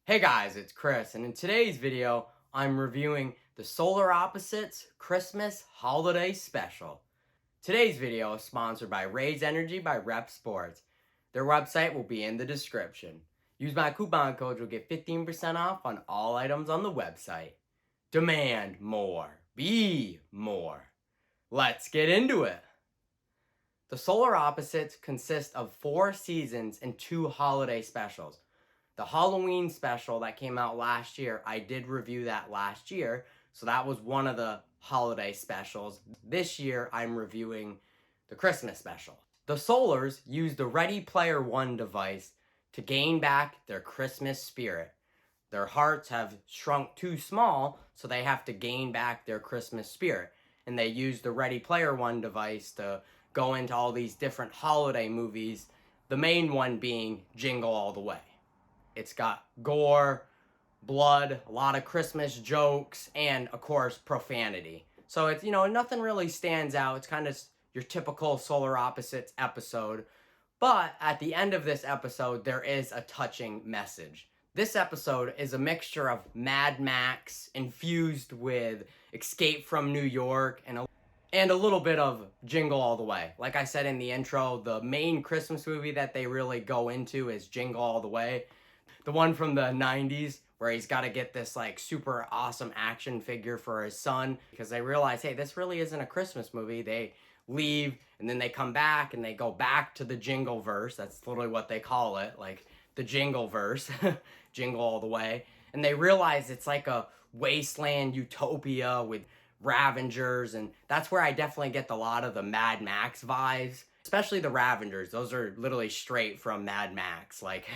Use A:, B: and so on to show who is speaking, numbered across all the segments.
A: Hey guys, it's Chris, and in today's video, I'm reviewing the Solar Opposites Christmas Holiday Special. Today's video is sponsored by Raise Energy by Rep Sports. Their website will be in the description. Use my coupon code, you'll get 15% off on all items on the website. Demand more. Be more. Let's get into it. The Solar Opposites consist of 4 seasons and 2 holiday specials. The Halloween special that came out last year, I did review that last year, so that was one of the holiday specials. This year, I'm reviewing the Christmas special. The Solars use the Ready Player One device to gain back their Christmas spirit. Their hearts have shrunk too small, so they have to gain back their Christmas spirit. And they use the Ready Player One device to go into all these different holiday movies, the main one being Jingle All The Way. It's got gore, blood, a lot of Christmas jokes, and, of course, profanity. So it's, nothing really stands out. It's kind of your typical Solar Opposites episode. But at the end of this episode, there is a touching message. This episode is a mixture of Mad Max infused with Escape from New York and a little bit of Jingle All The Way. Like I said in the intro, the main Christmas movie that they really go into is Jingle All The Way. The one from the 90s where he's got to get this like super awesome action figure for his son because they realize, hey, this really isn't a Christmas movie. They leave and then they come back and they go back to the Jingle-Verse. That's literally what they call it, like the Jingle-Verse, Jingle All The Way. And they realize it's like a Wasteland utopia with ravagers, and that's where I definitely get a lot of the Mad Max vibes, especially the ravagers. Those are literally straight from Mad Max. Like,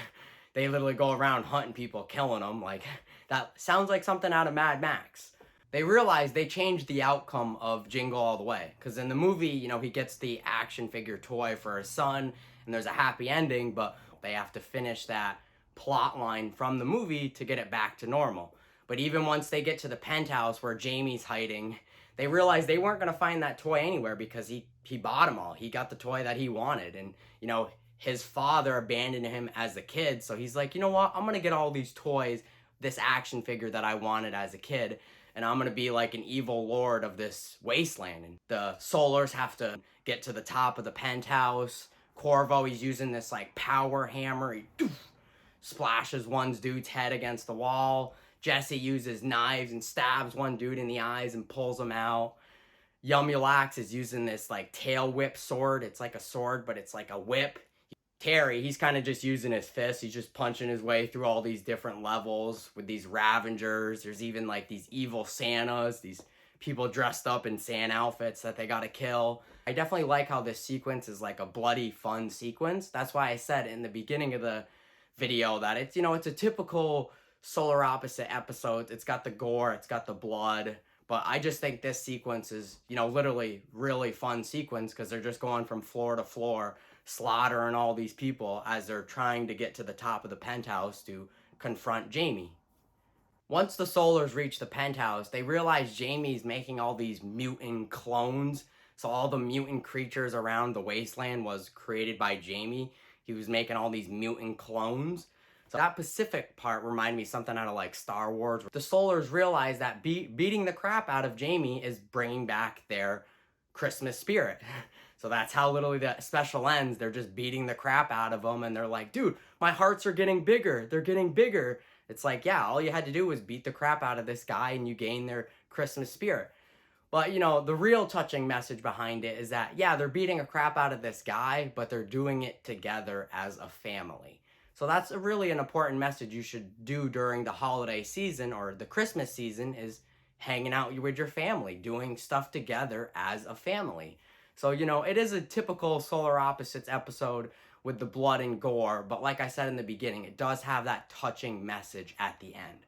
A: they literally go around hunting people, killing them. Like, that sounds like something out of Mad Max. They realize they changed the outcome of Jingle All The Way. Because in the movie, he gets the action figure toy for his son, and there's a happy ending, but they have to finish that plot line from the movie to get it back to normal. But even once they get to the penthouse where Jamie's hiding, they realize they weren't going to find that toy anywhere because he bought them all. He got the toy that he wanted, and, his father abandoned him as a kid, so he's like, you know what, I'm gonna get all these toys, this action figure that I wanted as a kid, and I'm gonna be like an evil lord of this wasteland. And the Solars have to get to the top of the penthouse. Krovo, he's using this like power hammer, he splashes one dude's head against the wall. Jesse uses knives and stabs one dude in the eyes and pulls him out. Yumyulack is using this like tail whip sword. It's like a sword, but it's like a whip. Terry, he's kind of just using his fists. He's just punching his way through all these different levels with these ravagers. There's even like these evil Santas, these people dressed up in Santa outfits that they gotta kill. I definitely like how this sequence is like a bloody, fun sequence. That's why I said in the beginning of the video that it's, it's a typical Solar Opposite episode. It's got the gore, it's got the blood. But I just think this sequence is, literally really fun sequence because they're just going from floor to floor, slaughtering all these people as they're trying to get to the top of the penthouse to confront Jamie. Once the Solars reach the penthouse, they realize Jamie's making all these mutant clones. So all the mutant creatures around the Wasteland was created by Jamie. He was making all these mutant clones. So that Pacific part reminded me something out of like Star Wars. The Solars realize that beating the crap out of Jamie is bringing back their Christmas spirit. So that's how literally the special ends. They're just beating the crap out of them, and they're like, dude, my hearts are getting bigger. They're getting bigger. It's like, yeah, all you had to do was beat the crap out of this guy and you gain their Christmas spirit. But, the real touching message behind it is that, yeah, they're beating a crap out of this guy, but they're doing it together as a family. So that's really an important message you should do during the holiday season or the Christmas season is hanging out with your family, doing stuff together as a family. So, it is a typical Solar Opposites episode with the blood and gore, but like I said in the beginning, it does have that touching message at the end.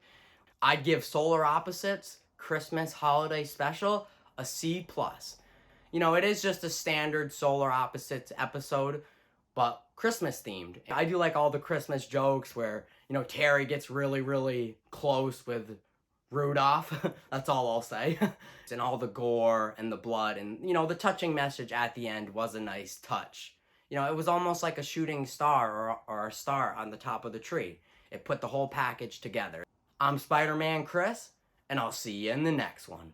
A: I'd give Solar Opposites Christmas Holiday Special a C+. It is just a standard Solar Opposites episode, but Christmas themed. I do like all the Christmas jokes where, Terry gets really, really close with Rudolph. That's all I'll say. And all the gore and the blood and, the touching message at the end was a nice touch. It was almost like a shooting star or a star on the top of the tree. It put the whole package together. I'm Spider-ManChris, and I'll see you in the next one.